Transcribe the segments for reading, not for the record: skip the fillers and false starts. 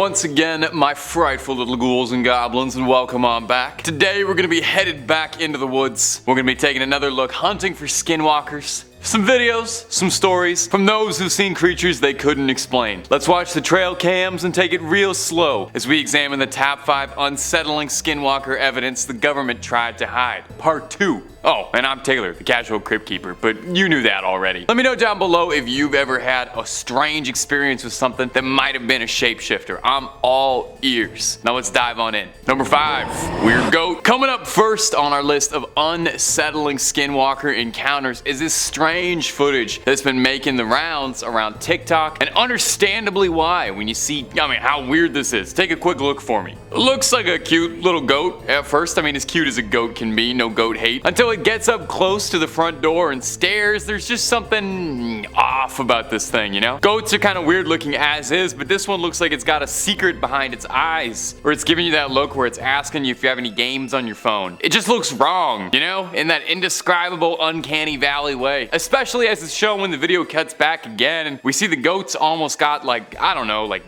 once again, my frightful little ghouls and goblins, and welcome on back. Today we're going to be headed back into the woods. We're going to be taking another look hunting for skinwalkers. Some videos, some stories from those who've seen creatures they couldn't explain. Let's watch the trail cams and take it real slow as we examine the top 5 unsettling skinwalker evidence the government tried to hide. Part 2. Oh, and I'm Taylor, the casual crypt keeper, but you knew that already. Let me know down below if you've ever had a strange experience with something that might have been a shapeshifter. I'm all ears. Now let's dive on in. Number 5, weird goat. Coming up first on our list of unsettling skinwalker encounters is this strange footage that's been making the rounds around TikTok, and understandably why when you see, how weird this is. Take a quick look for me. It looks like a cute little goat at first. As cute as a goat can be, no goat hate. Until it gets up close to the front door and stares, there's just something off about this thing, you know? Goats are kind of weird looking as is, but this one looks like it's got a secret behind its eyes, or it's giving you that look where it's asking you if you have any games on your phone. It just looks wrong, you know? In that indescribable uncanny valley way. Especially as it's shown when the video cuts back again and we see the goats almost got like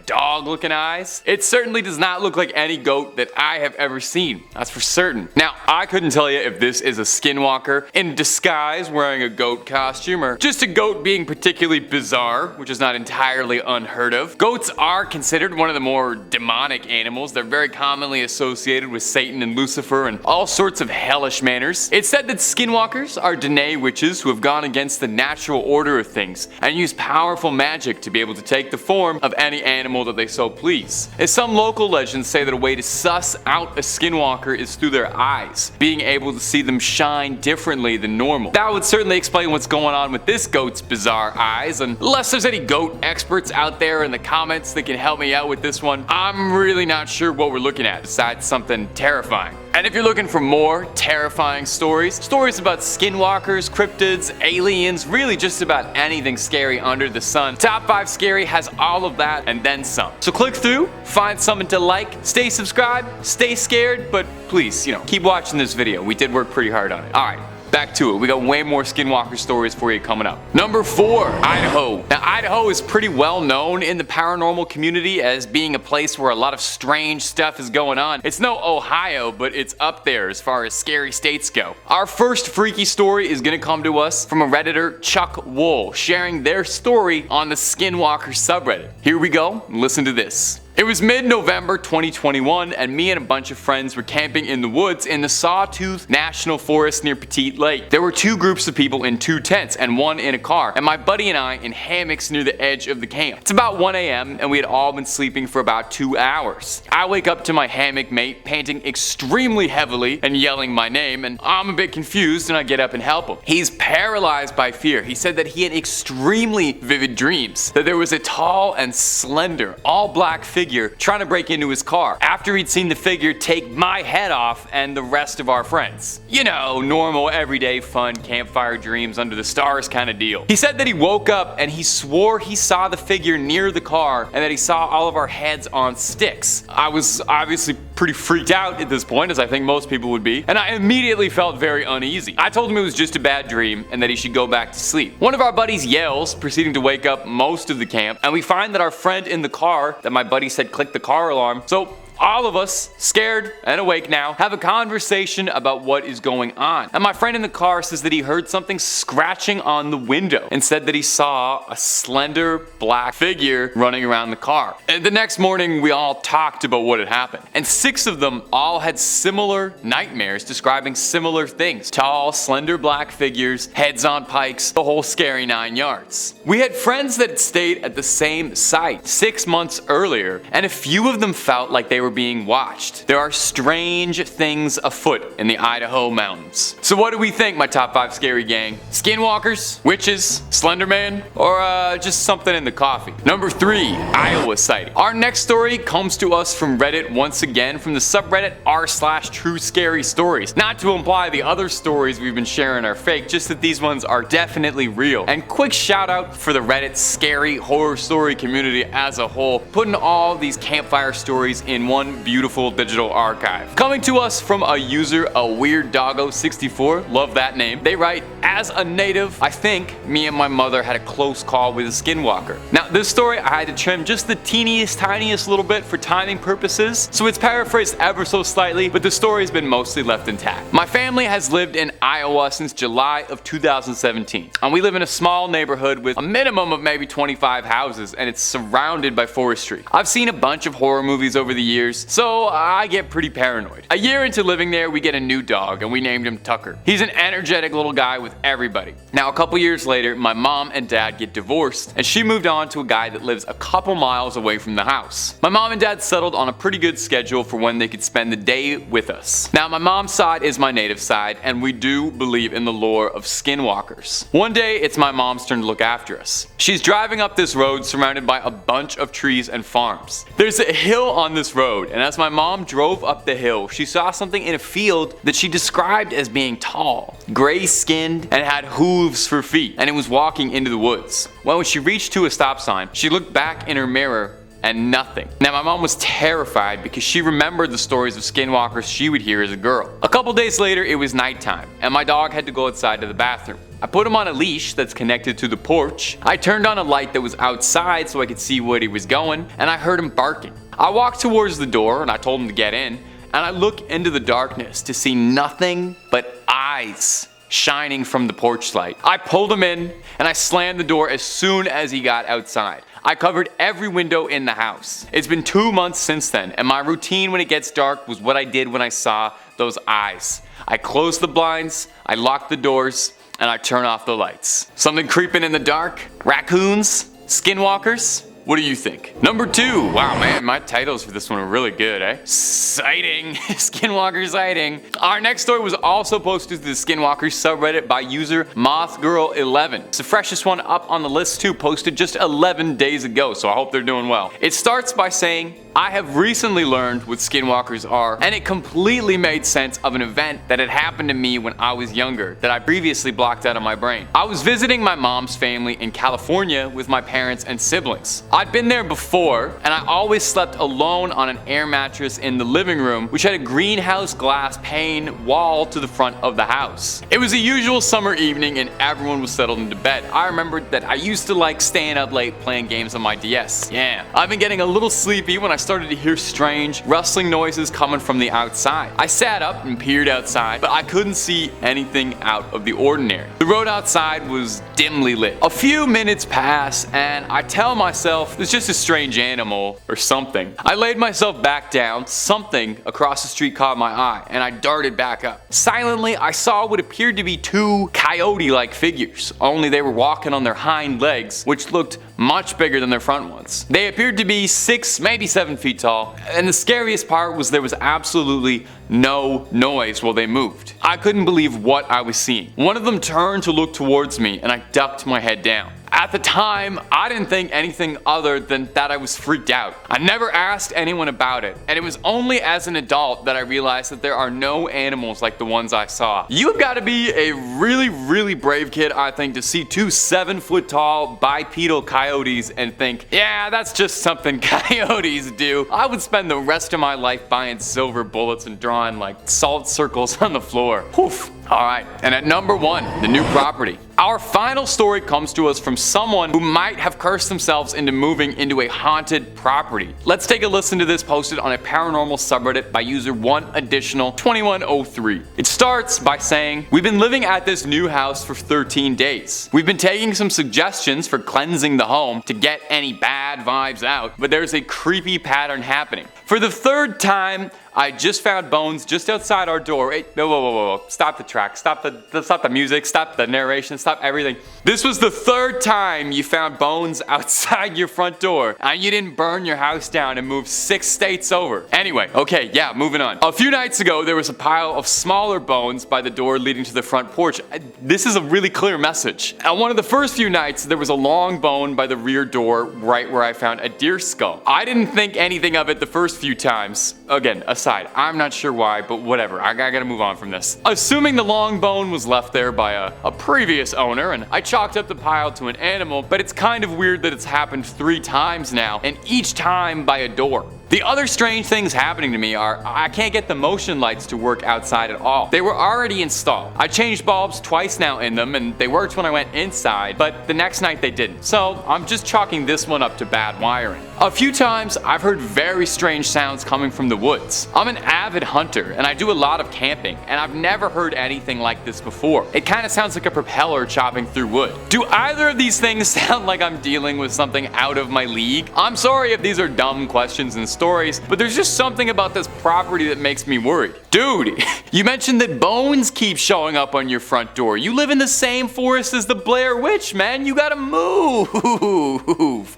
dog looking eyes. It certainly does not look like any goat that I have ever seen. That's for certain. Now, I couldn't tell you if this is a skinwalker in disguise wearing a goat costume or just a goat being particularly bizarre, which is not entirely unheard of. Goats are considered one of the more demonic animals. They're very commonly associated with Satan and Lucifer and all sorts of hellish manners. It's said that skinwalkers are Dene witches who have gone against the natural order of things and use powerful magic to be able to take the form of any animal that they so please. As some local legends say that a way to suss out a skinwalker is through their eyes, being able to see them shine differently than normal. That would certainly explain what's going on with this goat's bizarre eyes, and unless there's any goat experts out there in the comments that can help me out with this one, I'm really not sure what we're looking at besides something terrifying. And if you're looking for more terrifying stories about skinwalkers, cryptids, aliens, really just about anything scary under the sun, Top 5 Scary has all of that and then some. So click through, find something to like, stay subscribed, stay scared, but please, keep watching this video. We did work pretty hard on it. Alright. Back to it. We got way more skinwalker stories for you coming up. Number 4, Idaho. Now, Idaho is pretty well known in the paranormal community as being a place where a lot of strange stuff is going on. It's no Ohio, but it's up there as far as scary states go. Our first freaky story is gonna come to us from a Redditor, Chuck Wool, sharing their story on the Skinwalker subreddit. Here we go. Listen to this. It was mid-November 2021 and me and a bunch of friends were camping in the woods in the Sawtooth National Forest near Petite Lake. There were 2 groups of people in 2 tents and 1 in a car, and my buddy and I in hammocks near the edge of the camp. It's about 1 a.m. and we had all been sleeping for about 2 hours. I wake up to my hammock mate panting extremely heavily and yelling my name, and I'm a bit confused and I get up and help him. He's paralyzed by fear. He said that he had extremely vivid dreams, that there was a tall and slender, all black figure trying to break into his car after he'd seen the figure take my head off and the rest of our friends. Normal everyday fun campfire dreams under the stars kind of deal. He said that he woke up and he swore he saw the figure near the car and that he saw all of our heads on sticks. I was obviously pretty freaked out at this point, as I think most people would be, and I immediately felt very uneasy. I told him it was just a bad dream and that he should go back to sleep. One of our buddies yells, proceeding to wake up most of the camp, and we find that our friend in the car that my buddy said clicked the car alarm. So all of us, scared and awake now, have a conversation about what is going on. And my friend in the car says that he heard something scratching on the window and said that he saw a slender black figure running around the car. And the next morning we all talked about what had happened. And 6 of them all had similar nightmares describing similar things. Tall, slender black figures, heads on pikes, the whole scary 9 yards. We had friends that had stayed at the same site 6 months earlier, and a few of them felt like they were being watched. There are strange things afoot in the Idaho mountains. So what do we think, my Top 5 Scary gang? Skinwalkers? Witches? Slender Man? Or just something in the coffee? Number 3, Iowa sighting. Our next story comes to us from Reddit once again, from the subreddit r/true scary stories. Not to imply the other stories we've been sharing are fake, just that these ones are definitely real. And quick shout out for the Reddit scary horror story community as a whole, putting all these campfire stories in one one beautiful digital archive. Coming to us from a user, a Weird Doggo 64, love that name. They write, as a native, I think me and my mother had a close call with a skinwalker. Now this story I had to trim just the teeniest tiniest little bit for timing purposes, so it's paraphrased ever so slightly, but the story has been mostly left intact. My family has lived in Iowa since July of 2017, and we live in a small neighborhood with a minimum of maybe 25 houses, and it's surrounded by forestry. I've seen a bunch of horror movies over the years, so I get pretty paranoid. A year into living there, we get a new dog, and we named him Tucker. He's an energetic little guy with everybody. Now a couple years later, my mom and dad get divorced, and she moved on to a guy that lives a couple miles away from the house. My mom and dad settled on a pretty good schedule for when they could spend the day with us. Now my mom's side is my native side, and we do believe in the lore of skinwalkers. One day, it's my mom's turn to look after us. She's driving up this road surrounded by a bunch of trees and farms. There's a hill on this road, and as my mom drove up the hill, she saw something in a field that she described as being tall, gray-skinned, and had hooves for feet, and it was walking into the woods. Well, when she reached to a stop sign, she looked back in her mirror and nothing. Now my mom was terrified because she remembered the stories of skinwalkers she would hear as a girl. A couple days later, it was nighttime, and my dog had to go outside to the bathroom. I put him on a leash that's connected to the porch. I turned on a light that was outside so I could see where he was going, and I heard him barking. I walked towards the door and I told him to get in, and I look into the darkness to see nothing but eyes shining from the porch light. I pulled him in and I slammed the door as soon as he got outside. I covered every window in the house. It's been 2 months since then, and my routine when it gets dark was what I did when I saw those eyes. I closed the blinds, I locked the doors, and I turn off the lights. Something creeping in the dark? Raccoons? Skinwalkers? What do you think? Number 2. Wow, man, my titles for this one are really good, eh? Sighting. Skinwalker sighting. Our next story was also posted to the Skinwalkers subreddit by user MothGirl11. It's the freshest one up on the list too, posted just 11 days ago, so I hope they're doing well. It starts by saying, I have recently learned what skinwalkers are, and it completely made sense of an event that had happened to me when I was younger that I previously blocked out of my brain. I was visiting my mom's family in California with my parents and siblings. I'd been there before, and I always slept alone on an air mattress in the living room, which had a greenhouse glass pane wall to the front of the house. It was a usual summer evening and everyone was settled into bed. I remembered that I used to like staying up late playing games on my DS. Yeah, I've been getting a little sleepy when I started to hear strange rustling noises coming from the outside. I sat up and peered outside, but I couldn't see anything out of the ordinary. The road outside was dimly lit. A few minutes pass and I tell myself it's just a strange animal or something. I laid myself back down, something across the street caught my eye, and I darted back up. Silently, I saw what appeared to be 2 coyote-like figures, only they were walking on their hind legs, which looked much bigger than their front ones. They appeared to be 6, maybe 7 feet tall, and the scariest part was there was absolutely no noise while they moved. I couldn't believe what I was seeing. One of them turned to look towards me, and I ducked my head down. At the time, I didn't think anything other than that I was freaked out. I never asked anyone about it, and it was only as an adult that I realized that there are no animals like the ones I saw. You've got to be a really brave kid, I think, to see 2 7-foot-tall bipedal coyotes and think, yeah, that's just something coyotes do. I would spend the rest of my life buying silver bullets and drawing like salt circles on the floor. Oof. Alright, and at number 1, the new property. Our final story comes to us from someone who might have cursed themselves into moving into a haunted property. Let's take a listen to this posted on a paranormal subreddit by user 1additional2103. It starts by saying, we've been living at this new house for 13 days. We've been taking some suggestions for cleansing the home to get any bad vibes out, but there's a creepy pattern happening. For the 3rd time, I just found bones just outside our door. Hey, whoa. Stop the track. Stop the music. Stop the narration. Stop everything. This was the 3rd time you found bones outside your front door, and you didn't burn your house down and move 6 states over. Anyway, okay, yeah, moving on. A few nights ago, there was a pile of smaller bones by the door leading to the front porch. This is a really clear message. On one of the first few nights, there was a long bone by the rear door right where I found a deer skull. I didn't think anything of it the first few times. Again, aside, I'm not sure why, but whatever, I gotta move on from this. Assuming the long bone was left there by a previous owner, and I chalked up the pile to an animal, but it's kind of weird that it's happened 3 times now, and each time by a door. The other strange things happening to me are I can't get the motion lights to work outside at all. They were already installed. I changed bulbs twice now in them and they worked when I went inside, but the next night they didn't. So I'm just chalking this one up to bad wiring. A few times I've heard very strange sounds coming from the woods. I'm an avid hunter and I do a lot of camping and I've never heard anything like this before. It kind of sounds like a propeller chopping through wood. Do either of these things sound like I'm dealing with something out of my league? I'm sorry if these are dumb questions and stories, but there's just something about this property that makes me worried. Dude, you mentioned that bones keep showing up on your front door. You live in the same forest as the Blair Witch, man. You gotta move.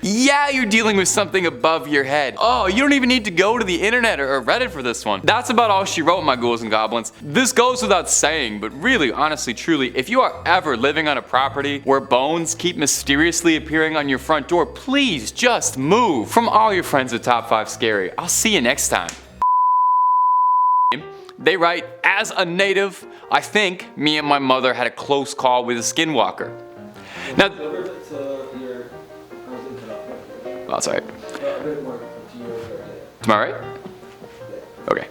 Yeah, you're dealing with something above your head. Oh, you don't even need to go to the internet or Reddit for this one. That's about all she wrote, my ghouls and goblins. This goes without saying, but really, honestly, truly, if you are ever living on a property where bones keep mysteriously appearing on your front door, please just move. From all your friends at Top 5 Scary, I'll see you next time. They write, as a native, I think me and my mother had a close call with a skinwalker. Now, oh, sorry. Am I right? Okay.